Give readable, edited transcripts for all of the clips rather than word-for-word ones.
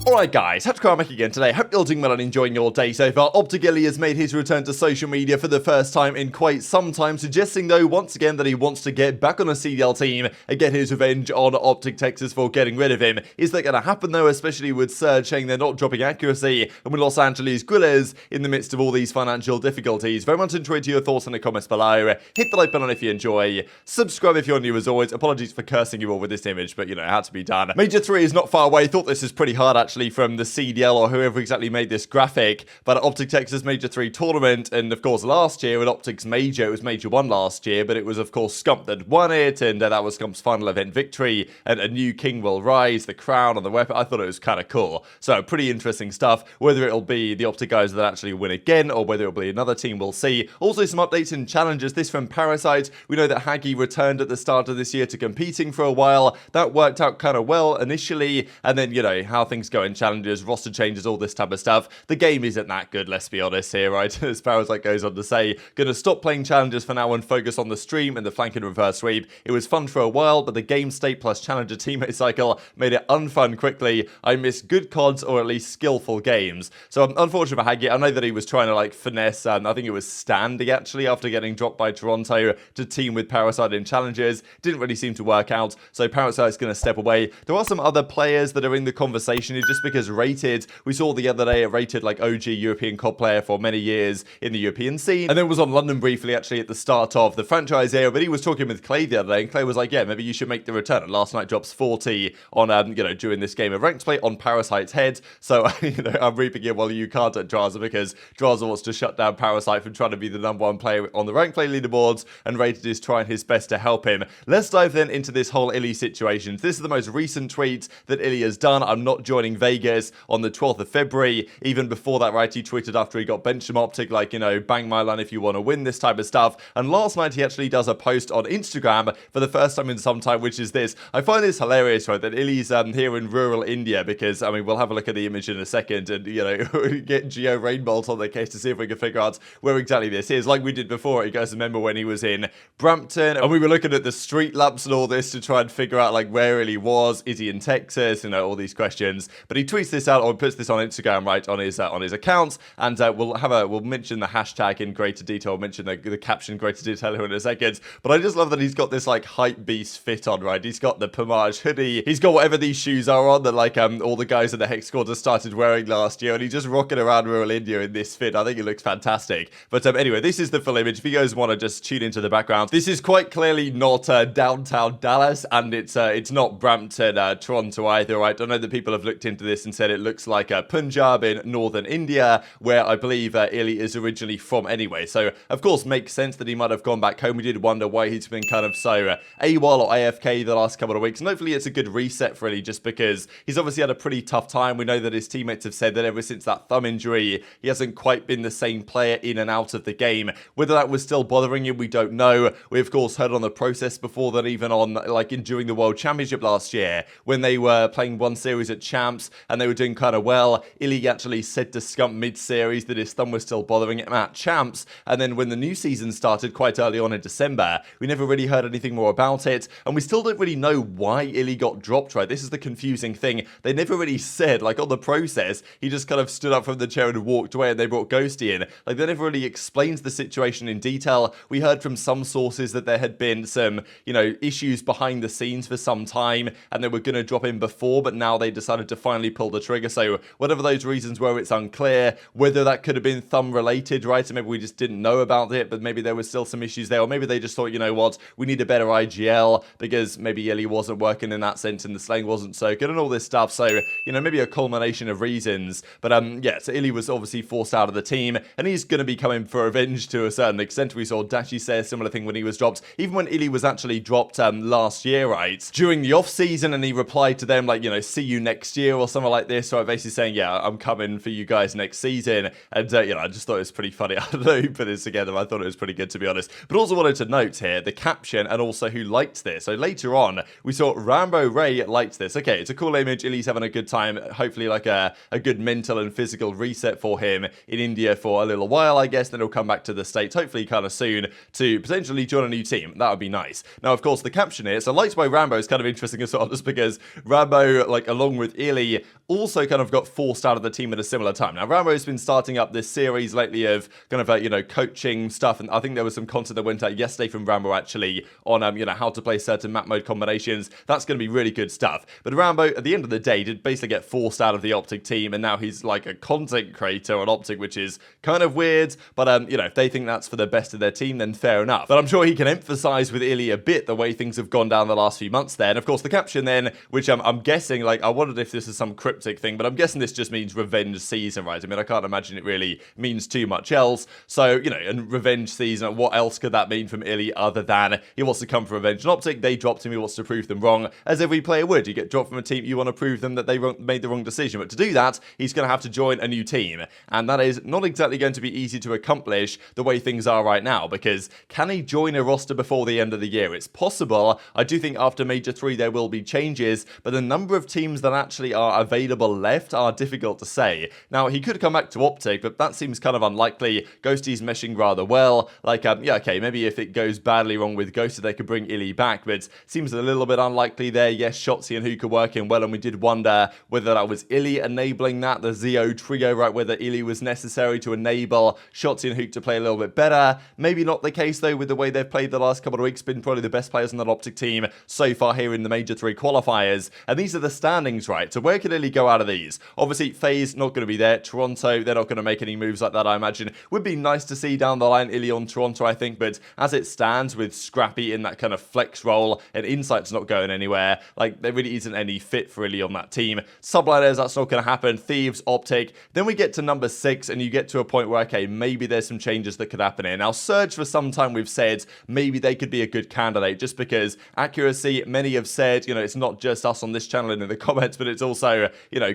Alright guys, TacticalRab Mack again today. Hope you're doing well and enjoying your day so far. OpTic has made his return to social media for the first time in quite some time, suggesting though once again that he wants to get back on a CDL team and get his revenge on OpTic Texas for getting rid of him. Is that going to happen though, especially with Surge saying they're not dropping accuracy and with Los Angeles Guerrillas in the midst of all these financial difficulties? Very much enjoyed your thoughts in the comments below. Hit the like button if you enjoy. Subscribe if you're new as always. Apologies for cursing you all with this image, but you know, it had to be done. Major 3 is not far away. Thought this is pretty hard actually from the CDL or whoever exactly made this graphic, but OpTic Texas Major 3 tournament, and of course last year with OpTic's Major, it was Major 1 last year, but it was of course Scump that won it, and that was Scump's final event victory, and a new king will rise, the crown on the weapon. I thought it was kind of cool. So pretty interesting stuff. Whether it'll be the OpTic guys that actually win again, or whether it'll be another team, we'll see. Also some updates and challenges. This from Parasite. We know that Haggy returned at the start of this year to competing for a while. That worked out kind of well initially, and then, you know, how things go in challenges, roster changes, all this type of stuff. The game isn't that good, let's be honest here, right? As Parasite goes on to say, gonna stop playing challenges for now and focus on the stream and the flank and reverse sweep. It was fun for a while, but the game state plus challenger teammate cycle made it unfun quickly. I miss good CODs or at least skillful games. So unfortunate for Haggy. I know that he was trying to like finesse, I think it was standing actually after getting dropped by Toronto to team with Parasite in challenges. Didn't really seem to work out, so Parasite's gonna step away. There are some other players that are in the conversation just because Rated, we saw the other day a Rated like OG European COD player for many years in the European scene, and then was on London briefly actually at the start of the franchise era, but he was talking with Clay the other day, and Clay was like, yeah, maybe you should make the return, and last night drops 40 on, you know, during this game of ranked play on Parasite's head, so, you know, I'm reaping it while you can't at Drazah, because Drazah wants to shut down Parasite from trying to be the #1 player on the ranked play leaderboards, and Rated is trying his best to help him. Let's dive then into this whole iLLeY situation. This is the most recent tweet that iLLeY has done. I'm not joining Vegas on the 12th of February. Even before that, right, he tweeted after he got benched from OpTic, like, you know, bang my line if you want to win, this type of stuff. And last night he actually does a post on Instagram for the first time in some time, which is this. I find this hilarious, right, that iLLeY's here in rural India, because, I mean, we'll have a look at the image in a second and, you know, get Geo Rainbolt on the case to see if we can figure out where exactly this is. Like we did before, you guys remember when he was in Brampton, and we were looking at the street lamps and all this to try and figure out, like, where really was. Is he in Texas? You know, all these questions. But he tweets this out, or puts this on Instagram, right, on his accounts, and we'll mention the hashtag in greater detail. We'll mention the caption in greater detail in a second. But I just love that he's got this like hype beast fit on, right? He's got the Pomage hoodie, he's got whatever these shoes are on that like all the guys in the Hex squad just started wearing last year, and he's just rocking around rural India in this fit. I think it looks fantastic. But anyway, this is the full image. If you guys want to just tune into the background, this is quite clearly not downtown Dallas, and it's not Brampton, Toronto either, right? I know that people have looked into this and said it looks like Punjab in northern India, where I believe iLLeY is originally from anyway. So, of course, makes sense that he might have gone back home. We did wonder why he's been kind of so AWOL or AFK the last couple of weeks. And hopefully it's a good reset for iLLeY, just because he's obviously had a pretty tough time. We know that his teammates have said that ever since that thumb injury, he hasn't quite been the same player in and out of the game. Whether that was still bothering him, we don't know. We, of course, heard on the process before that, even on, like, during the World Championship last year, when they were playing one series at Champs, and they were doing kind of well, iLLeY actually said to Scump mid-series that his thumb was still bothering him at Champs, and then when the new season started quite early on in December, we never really heard anything more about it, and we still don't really know why iLLeY got dropped, right? This is the confusing thing. They never really said, like, on the process, he just kind of stood up from the chair and walked away, and they brought Ghosty in. Like, they never really explains the situation in detail. We heard from some sources that there had been some, you know, issues behind the scenes for some time, and they were going to drop him before, but now they decided to finally pull the trigger. So whatever those reasons were, it's unclear. Whether that could have been thumb related, right? So maybe we just didn't know about it, but maybe there was still some issues there, or maybe they just thought, you know what, we need a better IGL, because maybe iLLeY wasn't working in that sense, and the slaying wasn't so good, and all this stuff. So, you know, maybe a culmination of reasons. But yeah, so iLLeY was obviously forced out of the team, and he's going to be coming for revenge to a certain extent. We saw Dashy say a similar thing when he was dropped, even when iLLeY was actually dropped last year, right, during the off season, and he replied to them like, you know, see you next year or something like this. So basically saying, yeah, I'm coming for you guys next season. And you know, I just thought it was pretty funny. I don't know who put this together. I thought it was pretty good, to be honest. But also wanted to note here the caption and also who liked this. So later on, we saw Rambo Ray liked this. Okay, it's a cool image. iLLeY's having a good time. Hopefully like a good mental and physical reset for him in India for a little while, I guess. Then he'll come back to the States, hopefully kind of soon, to potentially join a new team. That would be nice. Now, of course, the caption here, so liked by Rambo is kind of interesting as well, just because Rambo, like, along with iLLeY, iLLeY also kind of got forced out of the team at a similar time. Now, Rambo's been starting up this series lately of kind of, coaching stuff, and I think there was some content that went out yesterday from Rambo actually on, how to play certain map mode combinations. That's going to be really good stuff. But Rambo, at the end of the day, did basically get forced out of the OpTic team, and now he's like a content creator on OpTic, which is kind of weird, but, if they think that's for the best of their team, then fair enough. But I'm sure he can emphasize with iLLeY a bit the way things have gone down the last few months there. And of course, the caption then, which I'm guessing, like, I wondered if this is some cryptic thing, but I'm guessing this just means revenge season, right? I mean, I can't imagine it really means too much else. So, and revenge season, what else could that mean from iLLeY other than he wants to come for revenge on OpTic, they dropped him, he wants to prove them wrong, as every player would. You get dropped from a team, you want to prove them that they made the wrong decision. But to do that, he's going to have to join a new team. And that is not exactly going to be easy to accomplish the way things are right now, because can he join a roster before the end of the year? It's possible. I do think after Major 3 there will be changes, but the number of teams that actually are available left are difficult to say. Now, he could come back to OpTic, but that seems kind of unlikely. Ghosty's meshing rather well. Like, okay, maybe if it goes badly wrong with Ghosty, they could bring iLLeY back, but seems a little bit unlikely there. Yes, Shotzzy and Huke are working well, and we did wonder whether that was iLLeY enabling that, the Zeo trio, right, whether iLLeY was necessary to enable Shotzzy and Huke to play a little bit better. Maybe not the case, though, with the way they've played the last couple of weeks. Been probably the best players on that OpTic team so far here in the Major 3 qualifiers. And these are the standings, right? So where could iLLeY go out of these? Obviously, FaZe not going to be there. Toronto, they're not going to make any moves like that, I imagine. Would be nice to see down the line iLLeY on Toronto, I think. But as it stands with Scrappy in that kind of flex role and Insight's not going anywhere, like, there really isn't any fit for iLLeY on that team. Subliners, that's not going to happen. Thieves, OpTic. Then we get to number 6 and you get to a point where, okay, maybe there's some changes that could happen here. Now, Surge, for some time we've said maybe they could be a good candidate just because accuracy, many have said, it's not just us on this channel and in the comments, but it's also,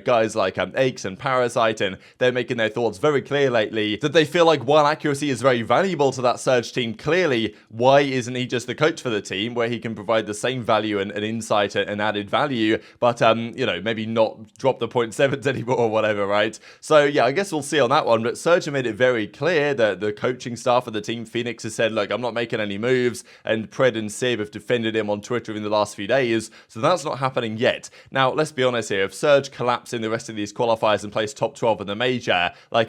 guys like Aches and Parasite, and they're making their thoughts very clear lately that they feel like while accuracy is very valuable to that Surge team, clearly, why isn't he just the coach for the team where he can provide the same value and insight and added value, but, maybe not drop the 0.7s anymore or whatever, right? So, yeah, I guess we'll see on that one, but Surge made it very clear that the coaching staff of the team, Phoenix, has said, look, I'm not making any moves, and Pred and Sib have defended him on Twitter in the last few days, so that's not happening yet. Now, let's be honest here, if Surge collapse in the rest of these qualifiers and place top 12 in the major, like,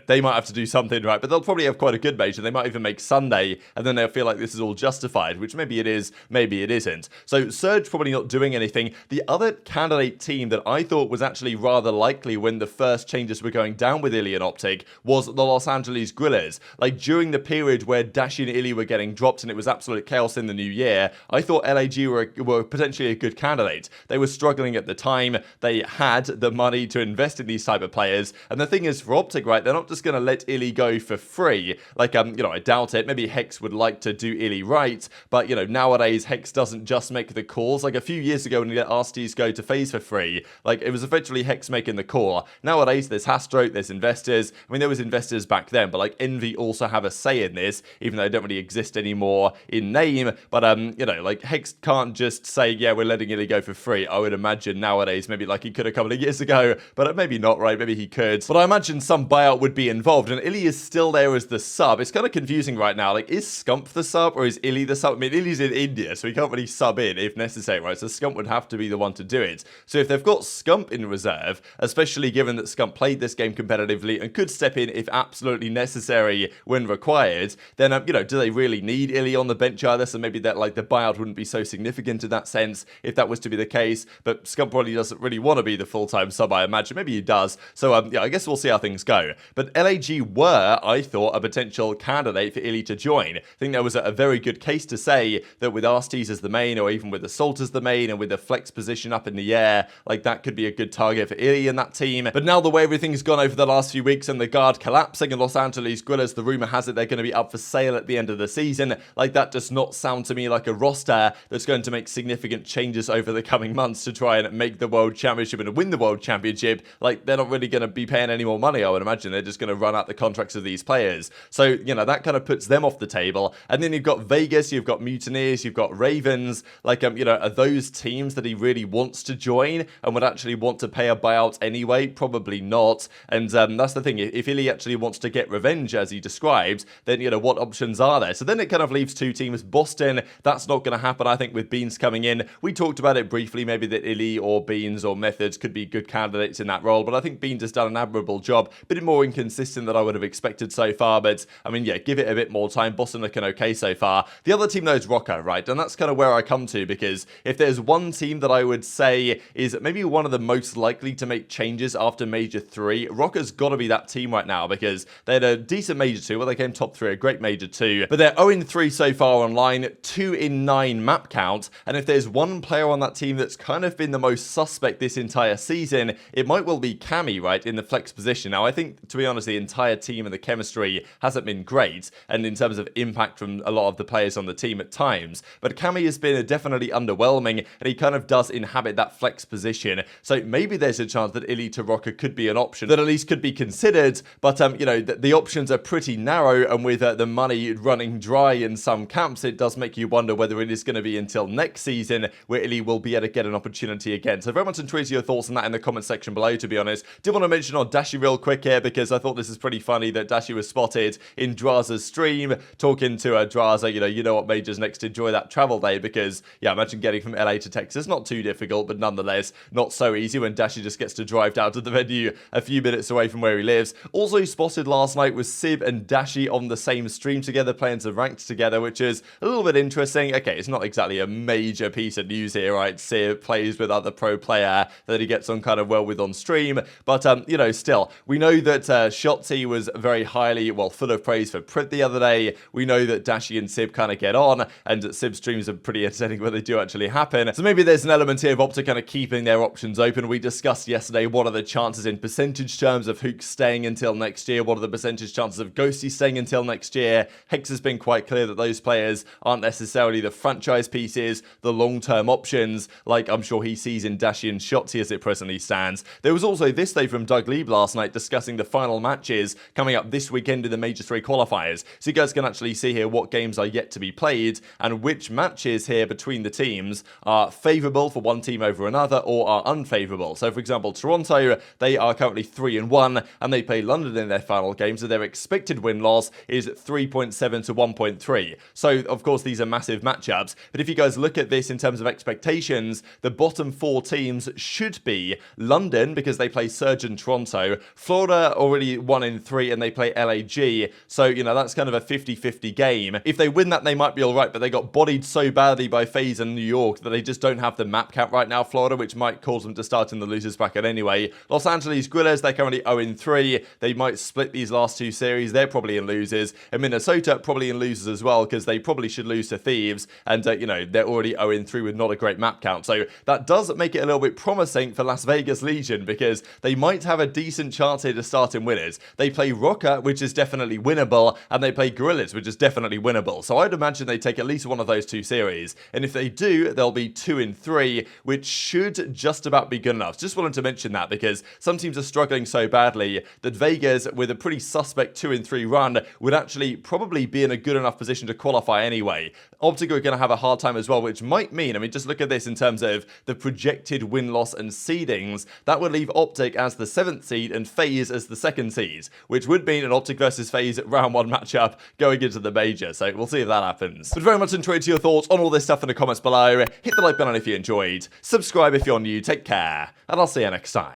they might have to do something, right? But they'll probably have quite a good major. They might even make Sunday, and then they'll feel like this is all justified, which maybe it is, maybe it isn't. So Surge probably not doing anything. The other candidate team that I thought was actually rather likely when the first changes were going down with iLLeY and OpTic was the Los Angeles Guerrillas. Like, during the period where Dashy and iLLeY were getting dropped and it was absolute chaos in the new year, I thought LAG were potentially a good candidate. They were struggling at the time. They had the money to invest in these type of players. And the thing is, for OpTic, right, they're not just going to let iLLeY go for free. Like, I doubt it. Maybe Hex would like to do iLLeY right, but, nowadays, Hex doesn't just make the calls. Like, a few years ago when he let Arcitys go to FaZe for free, like, it was effectively Hex making the call. Nowadays, there's Hastro, there's investors. I mean, there was investors back then, but, like, Envy also have a say in this, even though they don't really exist anymore in name. But, like, Hex can't just say, yeah, we're letting iLLeY go for free. I would imagine nowadays, maybe like he could a couple of years ago, but maybe not, right? Maybe he could. But I imagine some buyout would be involved, and iLLeY is still there as the sub. It's kind of confusing right now. Like, is Scump the sub, or is iLLeY the sub? I mean, iLLeY's in India, so he can't really sub in if necessary, right? So Scump would have to be the one to do it. So if they've got Scump in reserve, especially given that Scump played this game competitively and could step in if absolutely necessary when required, then, do they really need iLLeY on the bench either? So maybe that, like, the buyout wouldn't be so significant in that sense if that was to be the case. But Scump probably doesn't really want to be the full-time sub, I imagine. Maybe he does. So, yeah, I guess we'll see how things go. But LAG were, I thought, a potential candidate for iLLeY to join. I think there was a very good case to say that with Arcitys as the main, or even with Assault as the main, and with the flex position up in the air, like, that could be a good target for iLLeY in that team. But now the way everything's gone over the last few weeks and the guard collapsing in Los Angeles Guerrillas, the rumor has it they're going to be up for sale at the end of the season. Like, that does not sound to me like a roster that's going to make significant changes over the coming months to try and make the World Championship and win the World Championship. Like, they're not really going to be paying any more money, I would imagine. They're just going to run out the contracts of these players. So, that kind of puts them off the table. And then you've got Vegas, you've got Mutineers, you've got Ravens. Like, are those teams that he really wants to join and would actually want to pay a buyout anyway? Probably not. And that's the thing. If iLLeY actually wants to get revenge, as he described, then, what options are there? So then it kind of leaves two teams. Boston, that's not going to happen, I think, with Beans coming in. We talked about it briefly, maybe that iLLeY or Beans or methods could be good candidates in that role, but I think Beans has done an admirable job. A bit more inconsistent than I would have expected so far, but I mean, yeah, give it a bit more time. Boston looking okay so far. The other team though is Rokkr, right? And that's kind of where I come to, because if there's one team that I would say is maybe one of the most likely to make changes after Major 3, Rokkr's got to be that team right now, because they had a decent Major 2 where they came top 3, a great Major 2, but they're 0-3 so far online, 2 in 9 map count, and if there's one player on that team that's kind of been the most suspect this entire season, it might well be Cammy, right, in the flex position. Now, I think, to be honest, the entire team and the chemistry hasn't been great, and in terms of impact from a lot of the players on the team at times, but Cammy has been definitely underwhelming, and he kind of does inhabit that flex position, so maybe there's a chance that iLLeY to Rokkr could be an option that at least could be considered, but you know, the options are pretty narrow, and with the money running dry in some camps, it does make you wonder whether it is going to be until next season where iLLeY will be able to get an opportunity again. So very much intrigued your thoughts on that in the comment section below, to be honest. Did want to mention on Dashy real quick here, because I thought this is pretty funny that Dashy was spotted in Drazah's stream talking to Drazah, you know what, Major's next, enjoy that travel day, because yeah, imagine getting from LA to Texas, not too difficult, but nonetheless not so easy when Dashy just gets to drive down to the venue a few minutes away from where he lives. Also spotted last night was Simp and Dashy on the same stream together, playing some ranked together, which is a little bit interesting. Okay, it's not exactly a major piece of news here, right? Simp plays with other pro player that he gets on kind of well with on stream, but you know, still, we know that Shotzzy was very highly, well, full of praise for Prit the other day. We know that Dashy and Simp kind of get on, and Simp streams are pretty entertaining when they do actually happen. So maybe there's an element here of OpTic kind of keeping their options open. We discussed yesterday what are the chances in percentage terms of Huke staying until next year, what are the percentage chances of Ghosty staying until next year. Hex has been quite clear that those players aren't necessarily the franchise pieces, the long-term options, like I'm sure he sees in Dashy and Shotzzy as it presently stands. There was also this day from Doug Lieb last night discussing the final matches coming up this weekend in the Major 3 qualifiers. So you guys can actually see here what games are yet to be played and which matches here between the teams are favourable for one team over another or are unfavourable. So for example, Toronto, they are currently 3-1 and they play London in their final game, so their expected win-loss is 3.7 to 1.3. So of course these are massive matchups, but if you guys look at this in terms of expectations, the bottom 4 teams should be London, because they play Surge and Toronto, Florida already 1-3 and they play LAG, so you know, that's kind of a 50-50 game. If they win that, they might be alright, but they got bodied so badly by FaZe and New York that they just don't have the map count right now, Florida, which might cause them to start in the losers bracket anyway. Los Angeles Guerrillas, they're currently 0-3, they might split these last 2 series, they're probably in losers, and Minnesota probably in losers as well, because they probably should lose to Thieves, and you know, they're already 0-3 with not a great map count, so that does make it a little bit promising for Las Vegas Legion, because they might have a decent chance here to start in winners. They play Rokkr, which is definitely winnable, and they play Guerrillas, which is definitely winnable, so I'd imagine they take at least one of those 2 series, and if they do, they'll be 2-3, which should just about be good enough. Just wanted to mention that, because some teams are struggling so badly that Vegas, with a pretty suspect 2-3 run, would actually probably be in a good enough position to qualify anyway. OpTic are going to have a hard time as well, which might mean, I mean, just look at this in terms of the projected win-loss and seedings, that would leave OpTic as the 7th seed and FaZe as the 2nd seed, which would mean an OpTic versus FaZe round 1 matchup going into the major, so we'll see if that happens. But very much enjoyed your thoughts on all this stuff in the comments below. Hit the like button if you enjoyed, subscribe if you're new, take care, and I'll see you next time.